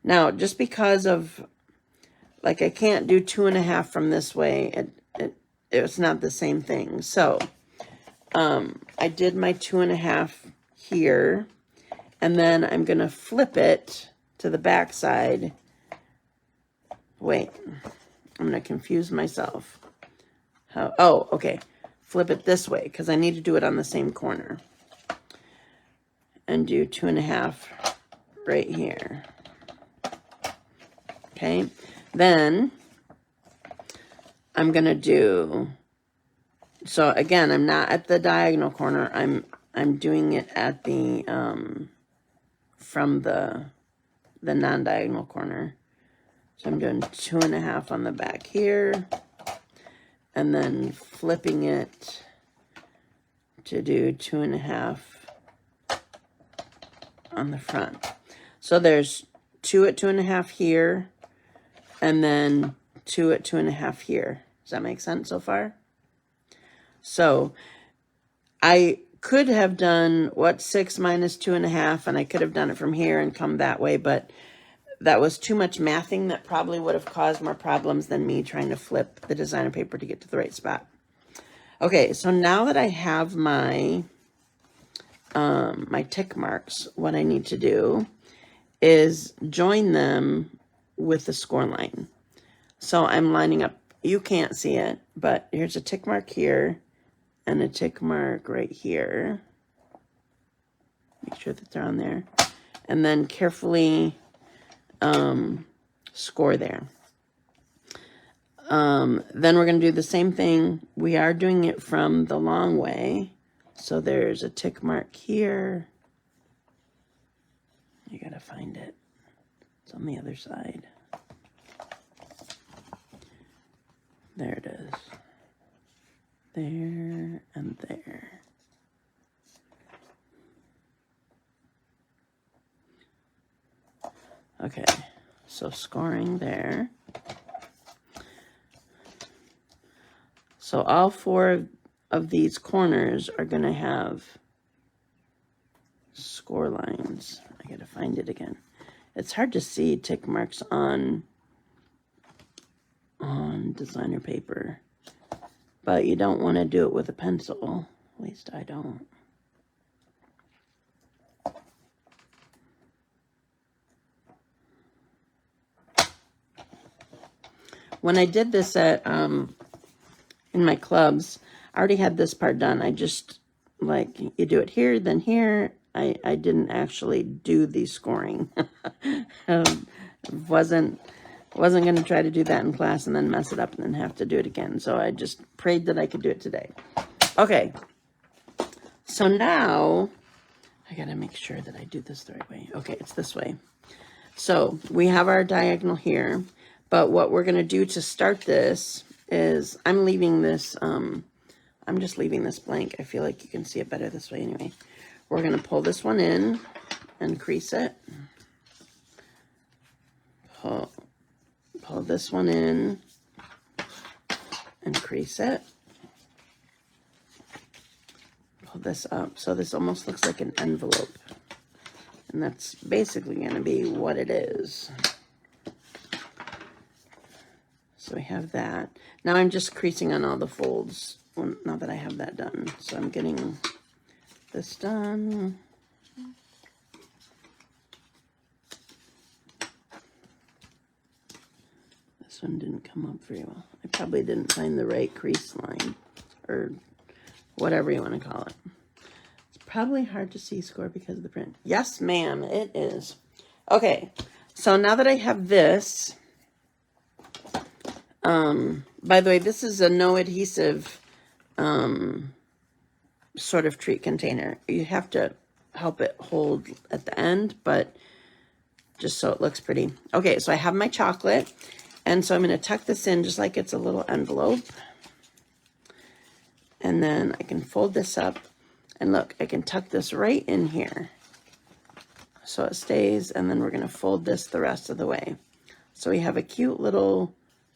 Now, just because of, like, I can't do 2.5 from this way, it's not the same thing. So I did my 2.5 here, and then I'm going to flip it to the back side. Wait, I'm going to confuse myself. Oh, okay. Flip it this way, because I need to do it on the same corner. And do 2.5 right here. Okay. Then I'm going to do, so again, I'm not at the diagonal corner. I'm doing it at the, from the non-diagonal corner. So I'm doing 2.5 on the back here, and then flipping it to do 2.5 on the front. So there's 2 at 2.5 here, and then 2 at 2.5 here. Does that make sense so far? So I could have done 6 minus 2.5, and I could have done it from here and come that way, but that was too much mathing. That probably would have caused more problems than me trying to flip the designer paper to get to the right spot. Okay, so now that I have my my tick marks, what I need to do is join them with the score line. So I'm lining up, you can't see it, but here's a tick mark here and a tick mark right here. Make sure that they're on there. And then carefully score there. Then we're going to do the same thing. We are doing it from the long way. So there's a tick mark here. You got to find it. It's on the other side. There it is. There and there. Okay, so scoring there. So all 4 of these corners are going to have score lines. I got to find it again. It's hard to see tick marks on designer paper, but you don't want to do it with a pencil. At least I don't. When I did this at in my clubs, I already had this part done. I just, like, you do it here, then here. I didn't actually do the scoring. Wasn't going to try to do that in class and then mess it up and then have to do it again. So I just prayed that I could do it today. Okay. So now I got to make sure that I do this the right way. Okay, it's this way. So we have our diagonal here. But what we're going to do to start this is, I'm leaving this, I'm just leaving this blank. I feel like you can see it better this way anyway. We're going to pull this one in and crease it. Pull this one in and crease it. Pull this up. So this almost looks like an envelope. And that's basically going to be what it is. So we have that. Now I'm just creasing on all the folds, now that I have that done. So I'm getting this done. This one didn't come up very well. I probably didn't find the right crease line, or whatever you want to call it. It's probably hard to see score because of the print. Yes, ma'am, it is. Okay, so now that I have this, by the way, this is a no adhesive sort of treat container. You have to help it hold at the end, but just so it looks pretty. Okay, so I have my chocolate, and so I'm going to tuck this in just like it's a little envelope. And then I can fold this up, And look, I can tuck this right in here so it stays, and then we're going to fold this the rest of the way. So we have a cute little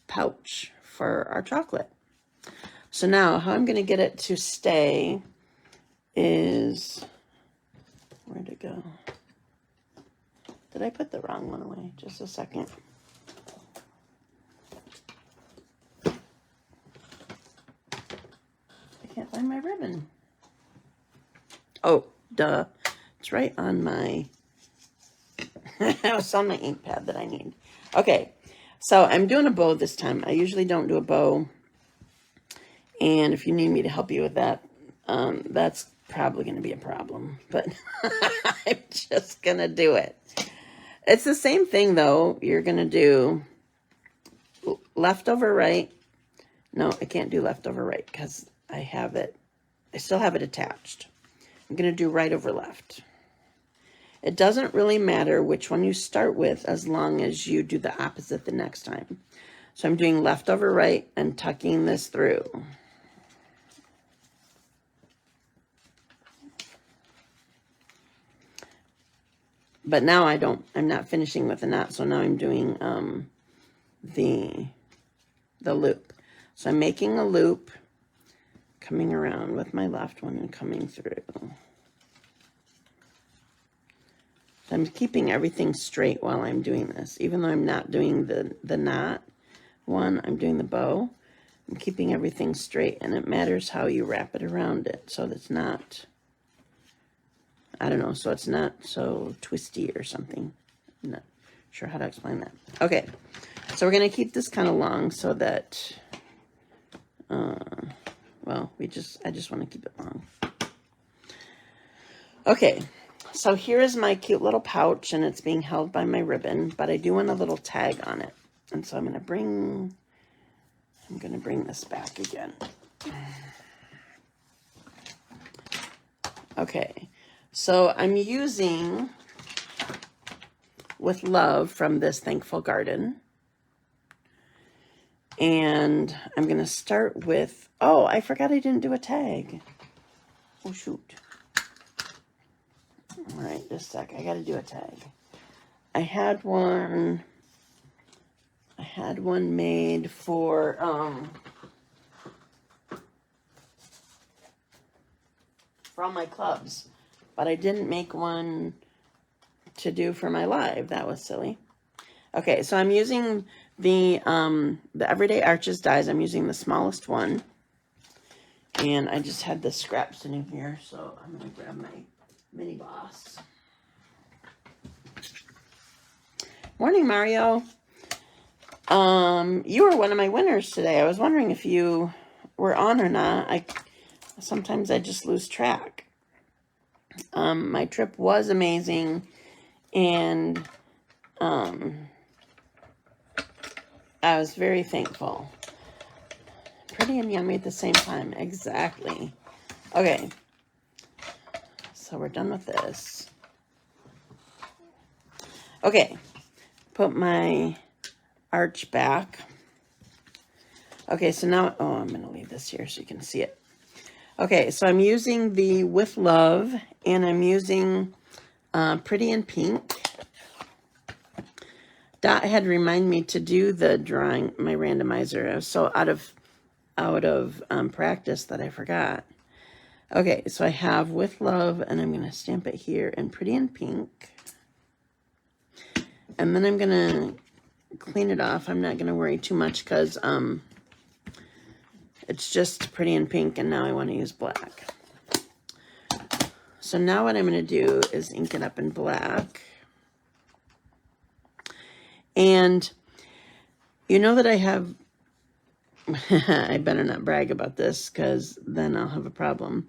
pouch for our chocolate. So now how I'm going to get it to stay is, where'd it go? Did I put the wrong one away? Just a second. I can't find my ribbon. Oh, duh. It's right on my, it's on my ink pad that I need. Okay, so I'm doing a bow this time. I usually don't do a bow. And if you need me to help you with that, that's probably going to be a problem. But I'm just going to do it. It's the same thing, though. You're going to do left over right. No, I can't do left over right because I have it. I still have it attached. I'm going to do right over left. It doesn't really matter which one you start with as long as you do the opposite the next time. So I'm doing left over right and tucking this through. But now I'm not finishing with a knot, so now I'm doing the loop. So I'm making a loop, coming around with my left one and coming through. So I'm keeping everything straight while I'm doing this. Even though I'm not doing the knot one, I'm doing the bow. I'm keeping everything straight, and it matters how you wrap it around it so that it's not, I don't know, so it's not so twisty or something. I'm not sure how to explain that. Okay, so we're going to keep this kind of long so that, well, I just want to keep it long. Okay, so here is my cute little pouch, and it's being held by my ribbon, but I do want a little tag on it. And so I'm going to bring this back again. Okay. So I'm using With Love from this Thankful Garden. And I'm going to start with, oh, I forgot I didn't do a tag. Oh, shoot. All right, just a sec. I got to do a tag. I had one made for, all my clubs. But I didn't make one to do for my live. That was silly. Okay, so I'm using the Everyday Arches dies. I'm using the smallest one. And I just had the scraps in here, so I'm going to grab my mini boss. Morning, Mario. You were one of my winners today. I was wondering if you were on or not. Sometimes I just lose track. My trip was amazing, and I was very thankful. Pretty and yummy at the same time. Exactly. Okay. So we're done with this. Okay. Put my arch back. Okay, so now, oh, I'm going to leave this here so you can see it. Okay, so I'm using the With Love, and I'm using Pretty in Pink. Dot had reminded me to do the drawing, my randomizer. I was so out of practice that I forgot. Okay, so I have With Love, and I'm going to stamp it here in Pretty in Pink. And then I'm going to clean it off. I'm not going to worry too much because it's just Pretty in Pink, and now I want to use black. So now what I'm going to do is ink it up in black. And you know that I have, I better not brag about this because then I'll have a problem.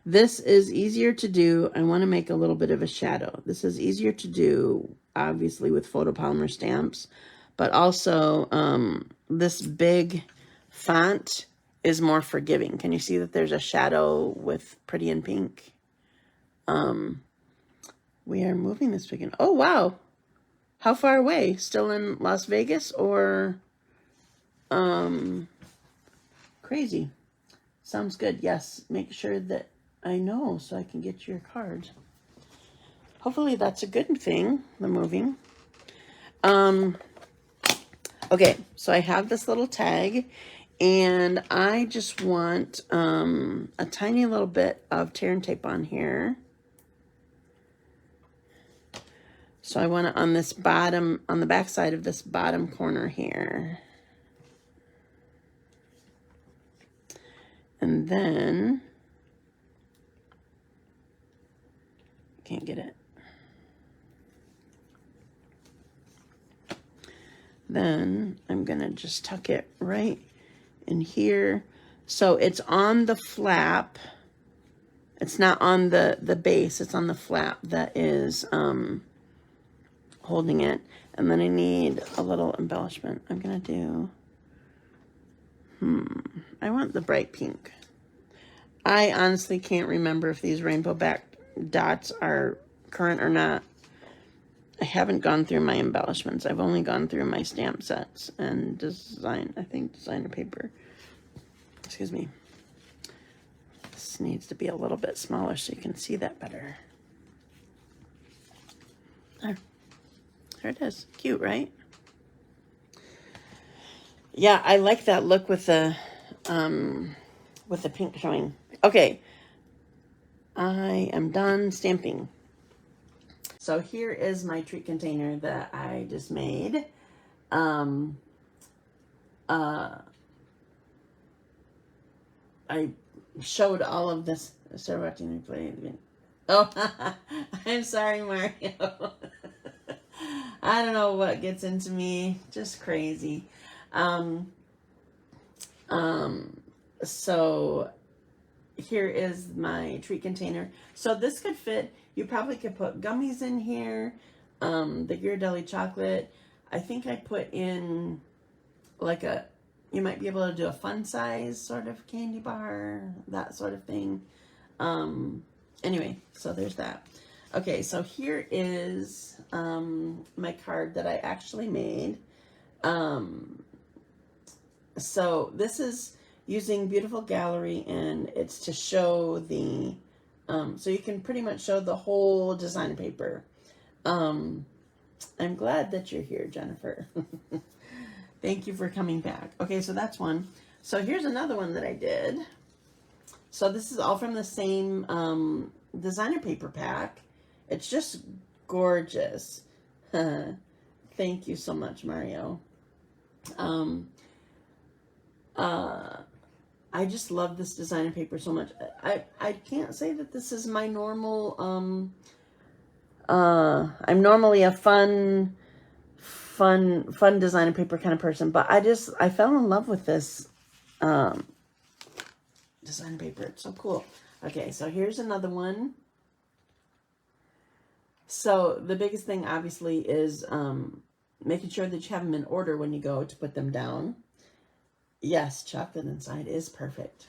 This is easier to do. I want to make a little bit of a shadow. This is easier to do, obviously, with photopolymer stamps, but also this big font is more forgiving. Can you see that there's a shadow with Pretty in Pink? We are moving this weekend. Oh, wow. How far away? Still in Las Vegas or crazy? Sounds good. Yes. Make sure that I know, so I can get your cards. Hopefully that's a good thing, the moving. Okay, so I have this little tag, and I just want a tiny little bit of tear and tape on here. So I want it on this bottom, on the back side of this bottom corner here. And then, can't get it. Then I'm gonna just tuck it right in here. So it's on the flap. It's not on the base, it's on the flap that is holding it. And then I need a little embellishment. I'm gonna do, I want the bright pink. I honestly can't remember if these rainbow back dots are current or not. I haven't gone through my embellishments. I've only gone through my stamp sets and designer paper. Excuse me. This needs to be a little bit smaller so you can see that better. There it is. Cute, right? Yeah, I like that look with the pink showing. Okay, I am done stamping. So here is my treat container that I just made. I showed all of this. Start watching me play. Oh, I'm sorry, Mario. I don't know what gets into me. Just crazy. So here is my treat container. So this could fit, you probably could put gummies in here, the Ghirardelli chocolate. I think I put in like you might be able to do a fun size sort of candy bar, that sort of thing. Anyway, so there's that. Okay, so here is my card that I actually made. So this is using Beautiful Gallery, and it's to show the, so you can pretty much show the whole design paper. I'm glad that you're here, Jennifer. Thank you for coming back. Okay, so that's one. So here's another one that I did. So this is all from the same designer paper pack. It's just gorgeous. Thank you so much, Mario. I just love this designer paper so much. I can't say that this is my normal, I'm normally a fun designer paper kind of person, but I fell in love with this, designer paper. It's so cool. Okay, so here's another one. So the biggest thing obviously is, making sure that you have them in order when you go to put them down. Yes, chocolate inside is perfect.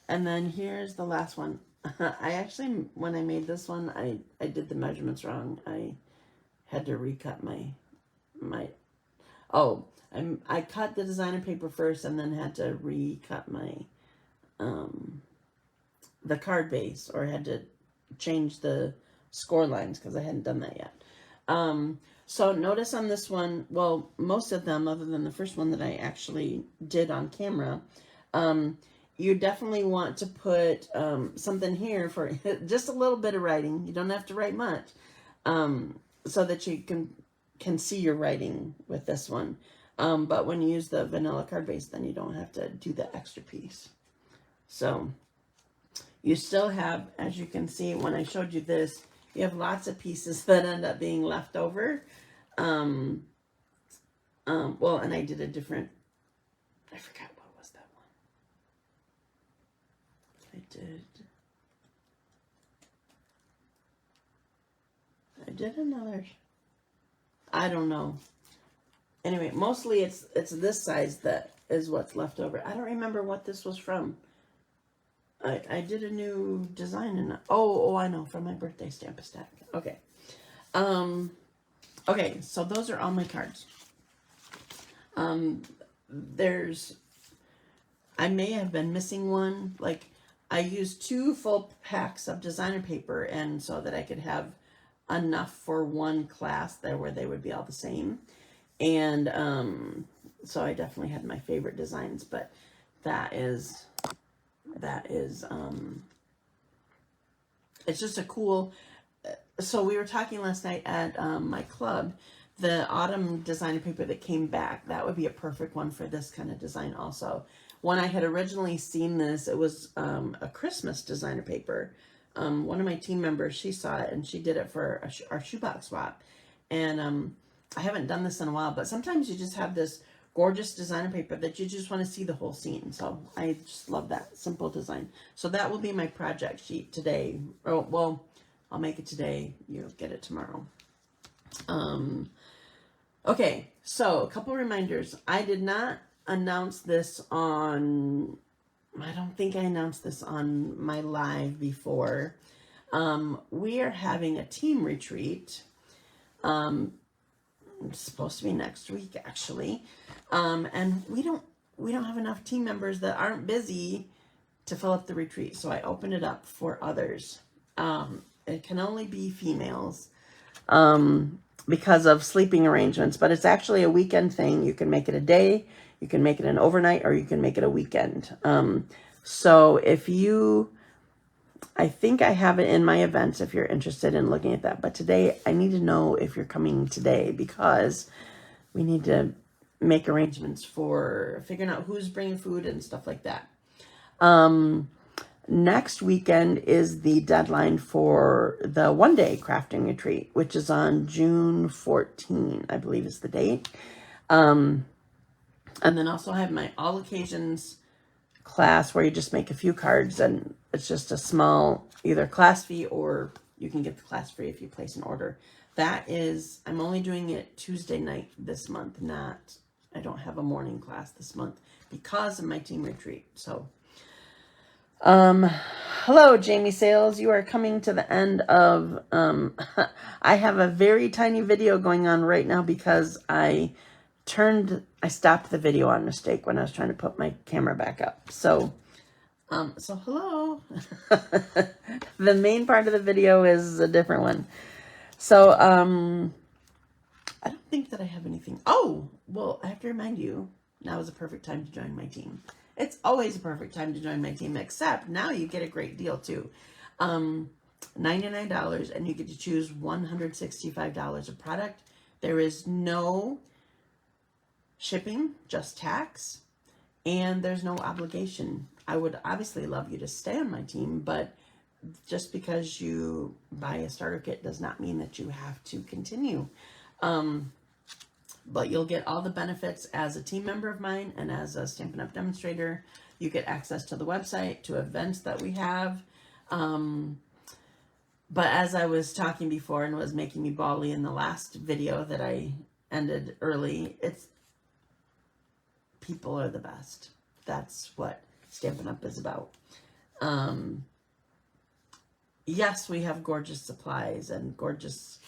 And then here's the last one. I actually, when I made this one, I did the measurements wrong. I had to recut I cut the designer paper first and then had to recut my, the card base, or had to change the score lines because I hadn't done that yet. So notice on this one, well, most of them, other than the first one that I actually did on camera, you definitely want to put something here for just a little bit of writing. You don't have to write much, so that you can see your writing with this one. But when you use the vanilla card base, then you don't have to do the extra piece. So you still have, as you can see when I showed you this, you have lots of pieces that end up being left over. Well, and I did a different, I forgot what was that one. I did another, I don't know. Anyway, mostly it's this size that is what's left over. I don't remember what this was from. I did a new design and oh, I know, from my birthday Stamp-A-Stack. Okay. Okay, so those are all my cards. I may have been missing one. Like, I used 2 full packs of designer paper, and so that I could have enough for one class there where they would be all the same. And so I definitely had my favorite designs, but that is it's just a cool. So we were talking last night at my club, the autumn designer paper that came back, that would be a perfect one for this kind of design also. When I had originally seen this, it was a Christmas designer paper. One of my team members, she saw it and she did it for our shoebox swap. And I haven't done this in a while, but sometimes you just have this gorgeous designer paper that you just want to see the whole scene. So I just love that simple design. So that will be my project sheet today. Oh, well, I'll make it today. You'll get it tomorrow. Okay, so a couple reminders. I did not announce this on, I don't think I announced this on my live before. We are having a team retreat. It's supposed to be next week, actually. And we don't have enough team members that aren't busy to fill up the retreat. So I opened it up for others. It can only be females because of sleeping arrangements, but it's actually a weekend thing. You can make it a day, you can make it an overnight, or you can make it a weekend. So if you, I think I have it in my events if you're interested in looking at that. But today, I need to know if you're coming today because we need to make arrangements for figuring out who's bringing food and stuff like that. Next weekend is the deadline for the one-day crafting retreat, which is on June 14, I believe is the date. And then also I have my all occasions class where you just make a few cards and it's just a small either class fee or you can get the class free if you place an order. That is, I'm only doing it Tuesday night this month, I don't have a morning class this month because of my team retreat. So hello, Jamie Sales. You are coming to the end of, I have a very tiny video going on right now because I stopped the video on mistake when I was trying to put my camera back up. So hello. The main part of the video is a different one. So, I don't think that I have anything. Oh, well, I have to remind you, now is a perfect time to join my team. It's always a perfect time to join my team, except now you get a great deal too. $99 and you get to choose $165 of product. There is no shipping, just tax, and there's no obligation. I would obviously love you to stay on my team, but just because you buy a starter kit does not mean that you have to continue. But you'll get all the benefits as a team member of mine and as a Stampin' Up! Demonstrator. You get access to the website, to events that we have. But as I was talking before and was making me bawly in the last video that I ended early, people are the best. That's what Stampin' Up! Is about. Yes, we have gorgeous supplies and gorgeous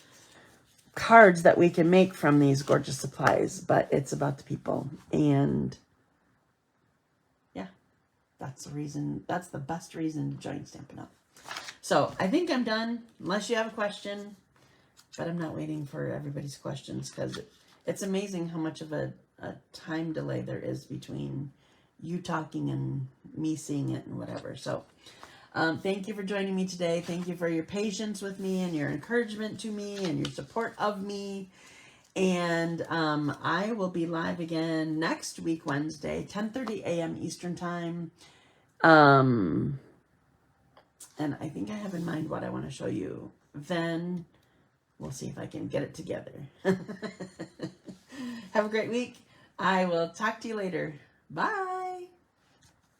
cards that we can make from these gorgeous supplies, but it's about the people. And yeah, that's the reason, that's the best reason to join Stampin' Up! So I think I'm done, unless you have a question, but I'm not waiting for everybody's questions because it's amazing how much of a time delay there is between you talking and me seeing it and whatever. So thank you for joining me today. Thank you for your patience with me and your encouragement to me and your support of me. And I will be live again next week, Wednesday, 10:30 a.m. Eastern Time. And I think I have in mind what I want to show you. Then we'll see if I can get it together. Have a great week. I will talk to you later. Bye.